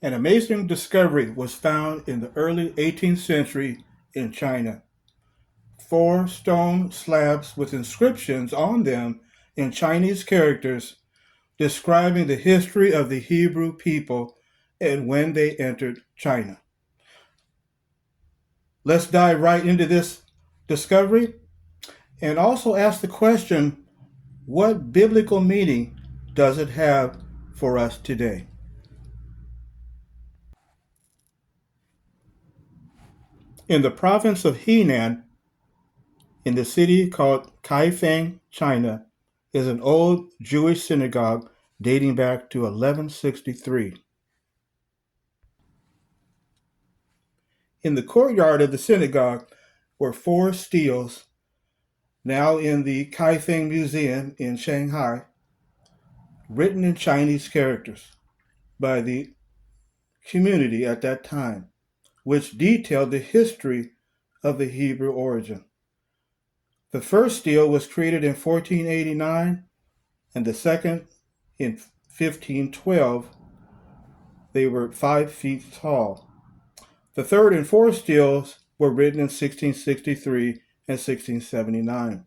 An amazing discovery was found in the early 18th century in China. 4 stone slabs with inscriptions on them in Chinese characters describing the history of the Hebrew people and when they entered China. Let's dive right into this discovery and also ask the question, what biblical meaning does it have for us today? In the province of Henan, in the city called Kaifeng, China, is an old Jewish synagogue dating back to 1163. In the courtyard of the synagogue were 4 steels, now in the Kaifeng Museum in Shanghai, written in Chinese characters by the community at that time, which detailed the history of the Hebrew origin. The first stele was created in 1489 and the second in 1512. They were 5 feet tall. The third and fourth steles were written in 1663 and 1679.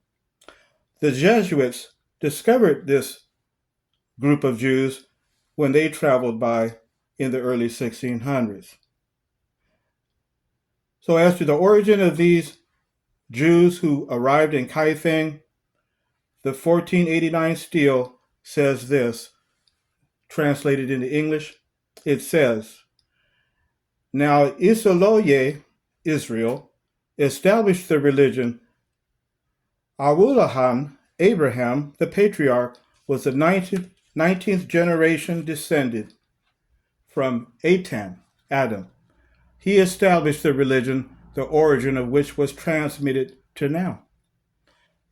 The Jesuits discovered this group of Jews when they traveled by in the early 1600s. So as to the origin of these Jews who arrived in Kaifeng, the 1489 stele says this, translated into English. It says, "Now Isoloye, Israel, established the religion. Awulahan, Abraham, the patriarch, was the 19th generation descended from Adam. He established the religion, the origin of which was transmitted to now.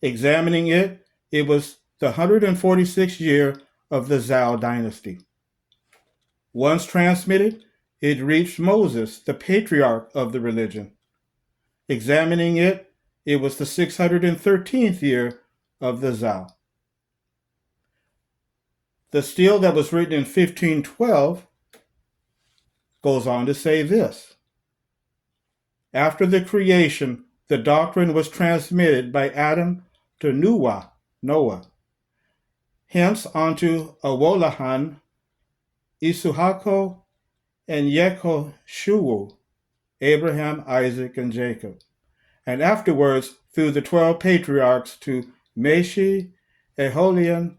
Examining it, it was the 146th year of the Zhao dynasty. Once transmitted, it reached Moses, the patriarch of the religion. Examining it, it was the 613th year of the Zhao. The stele that was written in 1512 goes on to say this. After the creation, the doctrine was transmitted by Adam to Noah, hence onto Awolahan, Isuhako, and Yekoshuo, Abraham, Isaac, and Jacob, and afterwards through the 12 patriarchs to Meshi, Aholian,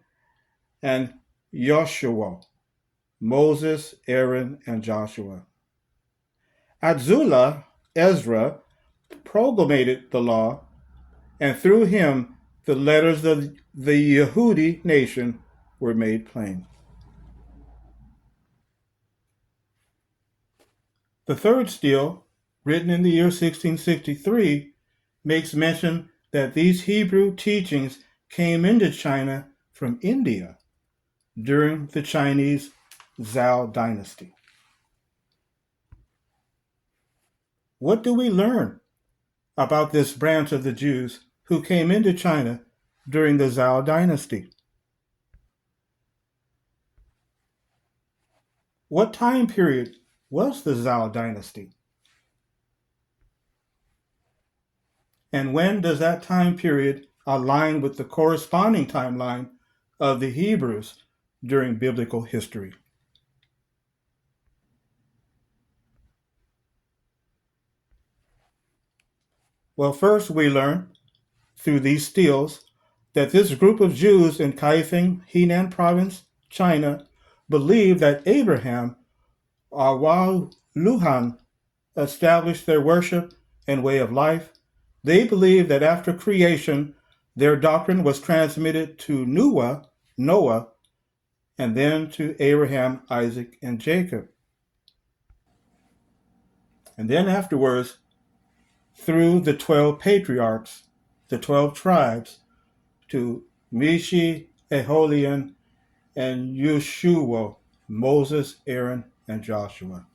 and Joshua, Moses, Aaron, and Joshua. Atzullah, Ezra, promulgated the law, and through him the letters of the Yehudi nation were made plain. The third stele, written in the year 1663, makes mention that these Hebrew teachings came into China from India during the Chinese Zhao dynasty. What do we learn about this branch of the Jews who came into China during the Zhao dynasty? What time period was the Zhao dynasty? And when does that time period align with the corresponding timeline of the Hebrews during biblical history? Well, first we learn through these steles that this group of Jews in Kaifeng, Henan province, China, believed that Abraham, or Luhan, established their worship and way of life. They believed that after creation, their doctrine was transmitted to Noah, and then to Abraham, Isaac, and Jacob. And then afterwards, through the 12 patriarchs, the 12 tribes, to Meshi, Aholian, and Yeshua, Moses, Aaron, and Joshua.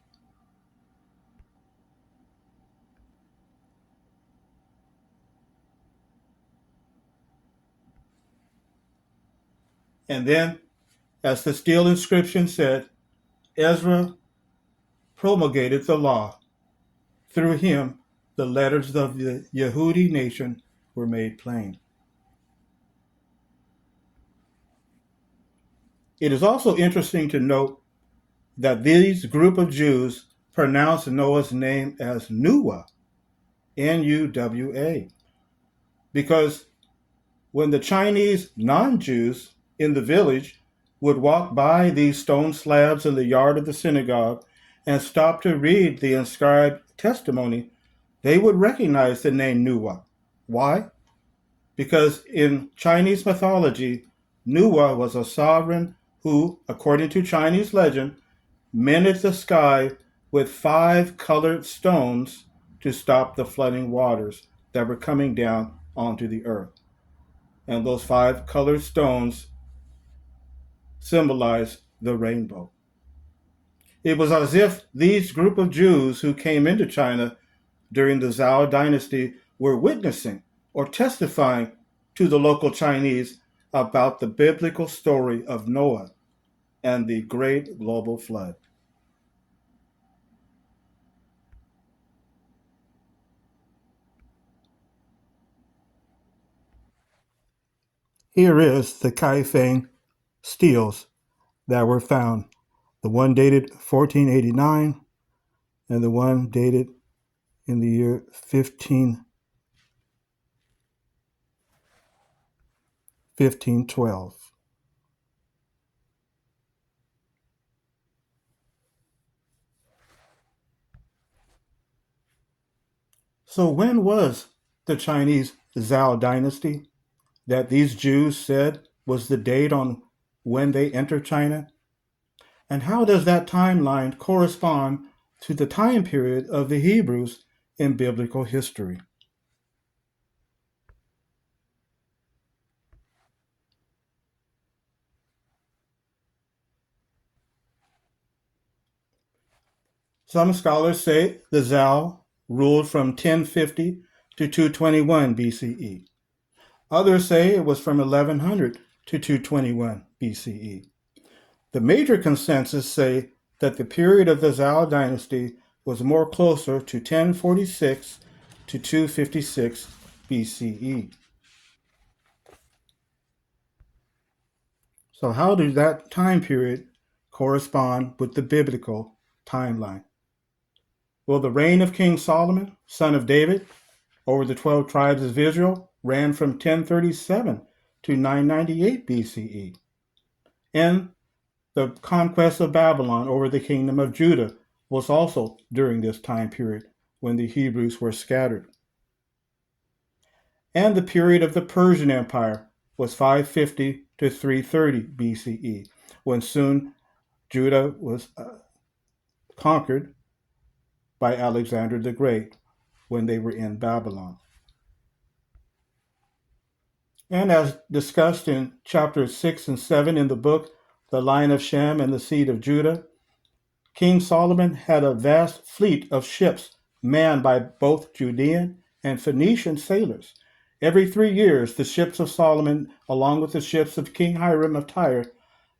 And then, as the stele inscription said, Ezra promulgated the law. Through him, the letters of the Yehudi nation were made plain. It is also interesting to note that these group of Jews pronounced Noah's name as Nuwa, N-U-W-A, because when the Chinese non-Jews in the village would walk by these stone slabs in the yard of the synagogue and stop to read the inscribed testimony, they would recognize the name Nuwa. Why? Because in Chinese mythology, Nuwa was a sovereign who, according to Chinese legend, mended the sky with 5 colored stones to stop the flooding waters that were coming down onto the earth. And those 5 colored stones symbolize the rainbow. It was as if these group of Jews who came into China during the Zhou dynasty were witnessing or testifying to the local Chinese about the biblical story of Noah and the great global flood. Here is the Kaifeng steels that were found. The one dated 1489 and the one dated in the year 1512. So when was the Chinese Zhou dynasty that these Jews said was the date on when they entered China? And how does that timeline correspond to the time period of the Hebrews in biblical history? Some scholars say the Zhou ruled from 1050 to 221 BCE. Others say it was from 1100 to 221 BCE. The major consensus say that the period of the Zhou dynasty was more closer to 1046 to 256 BCE. So how does that time period correspond with the biblical timeline? Well, the reign of King Solomon, son of David, over the 12 tribes of Israel ran from 1037 to 998 BCE. And the conquest of Babylon over the kingdom of Judah was also during this time period when the Hebrews were scattered. And the period of the Persian Empire was 550 to 330 BCE, when soon Judah was conquered by Alexander the Great when they were in Babylon. And as discussed in chapters 6 and 7 in the book, The Line of Shem and the Seed of Judah, King Solomon had a vast fleet of ships manned by both Judean and Phoenician sailors. Every 3 years, the ships of Solomon, along with the ships of King Hiram of Tyre,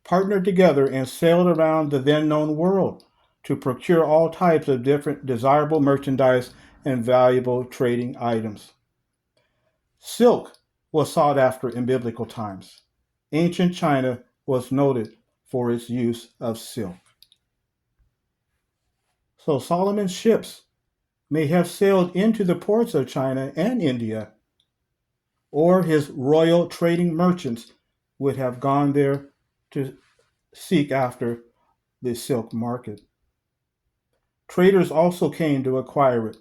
partnered together and sailed around the then known world to procure all types of different desirable merchandise and valuable trading items. Silk was sought after in biblical times. Ancient China was noted for its use of silk. So Solomon's ships may have sailed into the ports of China and India, or his royal trading merchants would have gone there to seek after the silk market. Traders also came to acquire it.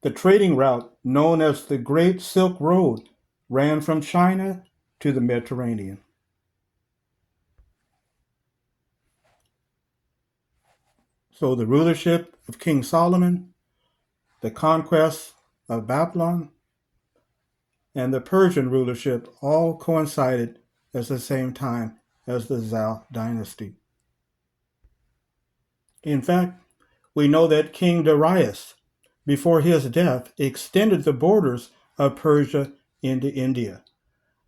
The trading route, known as the Great Silk Road, ran from China to the Mediterranean. So the rulership of King Solomon, the conquest of Babylon, and the Persian rulership all coincided at the same time as the Zhou dynasty. In fact, we know that King Darius, before his death, extended the borders of Persia into India.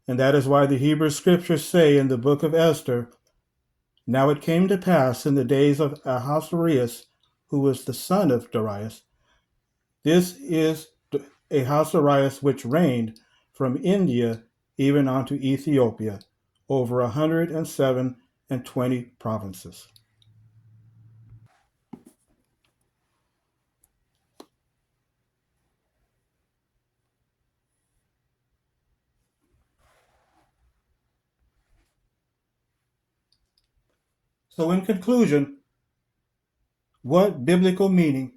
And that is why the Hebrew scriptures say in the book of Esther Now it came to pass in the days of Ahasuerus, who was the son of Darius. This is Ahasuerus which reigned from India even unto Ethiopia, over 127 provinces. So in conclusion, what biblical meaning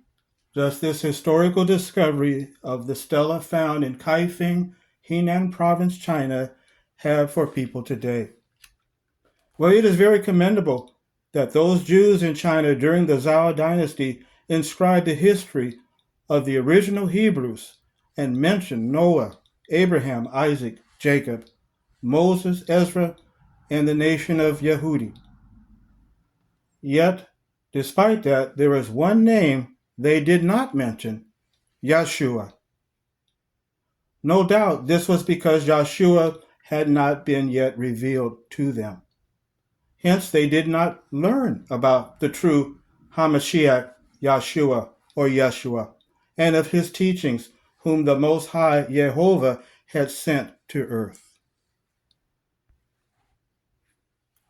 does this historical discovery of the stela found in Kaifeng, Henan Province, China, have for people today? Well, it is very commendable that those Jews in China during the Zhou dynasty inscribed the history of the original Hebrews and mentioned Noah, Abraham, Isaac, Jacob, Moses, Ezra, and the nation of Yehudi. Yet, despite that, there is one name they did not mention, Yeshua. No doubt this was because Yeshua had not been yet revealed to them. Hence, they did not learn about the true Hamashiach, Yeshua, or Yeshua, and of his teachings, whom the Most High Jehovah had sent to earth.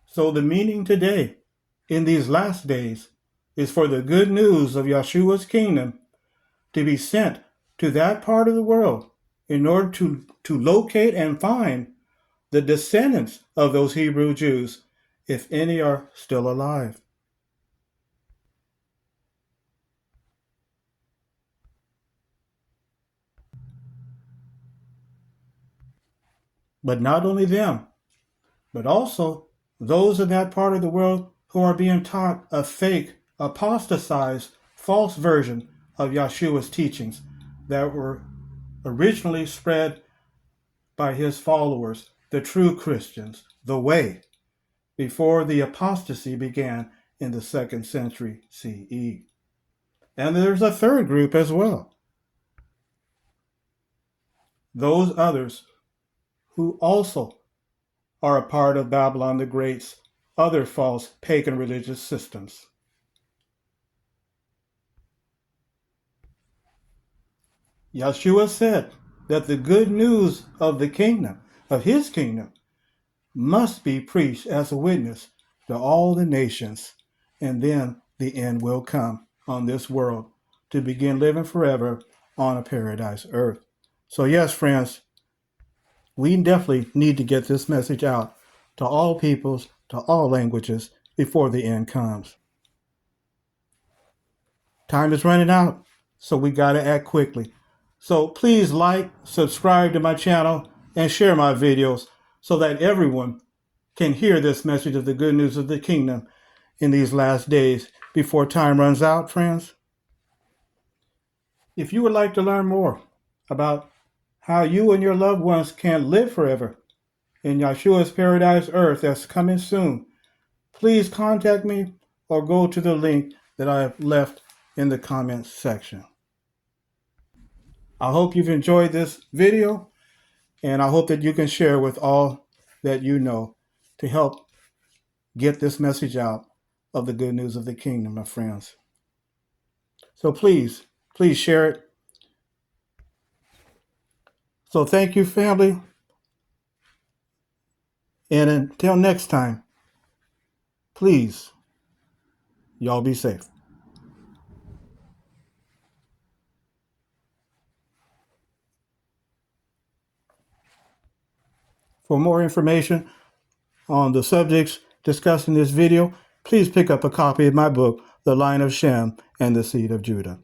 So the meaning today, in these last days, is for the good news of Yeshua's kingdom to be sent to that part of the world in order to locate and find the descendants of those Hebrew Jews, if any are still alive. But not only them, but also those in that part of the world who are being taught a fake, apostatized, false version of Yeshua's teachings that were originally spread by his followers, the true Christians, the way, before the apostasy began in the 2nd century CE. And there's a third group as well. Those others who also are a part of Babylon the Great's other false pagan religious systems. Yeshua said that the good news of the kingdom, of his kingdom, must be preached as a witness to all the nations, and then the end will come on this world to begin living forever on a paradise earth. So yes, friends, we definitely need to get this message out to all peoples, to all languages, before the end comes. Time is running out, so we got to act quickly. So please like, subscribe to my channel, and share my videos so that everyone can hear this message of the good news of the kingdom in these last days before time runs out, friends. If you would like to learn more about how you and your loved ones can live forever in Yeshua's paradise earth that's coming soon, please contact me or go to the link that I have left in the comments section. I hope you've enjoyed this video, and I hope that you can share with all that you know to help get this message out of the good news of the kingdom, my friends. So please share it. So thank you, family. And until next time, please, y'all be safe. For more information on the subjects discussed in this video, please pick up a copy of my book, The Line of Shem and the Seed of Judah.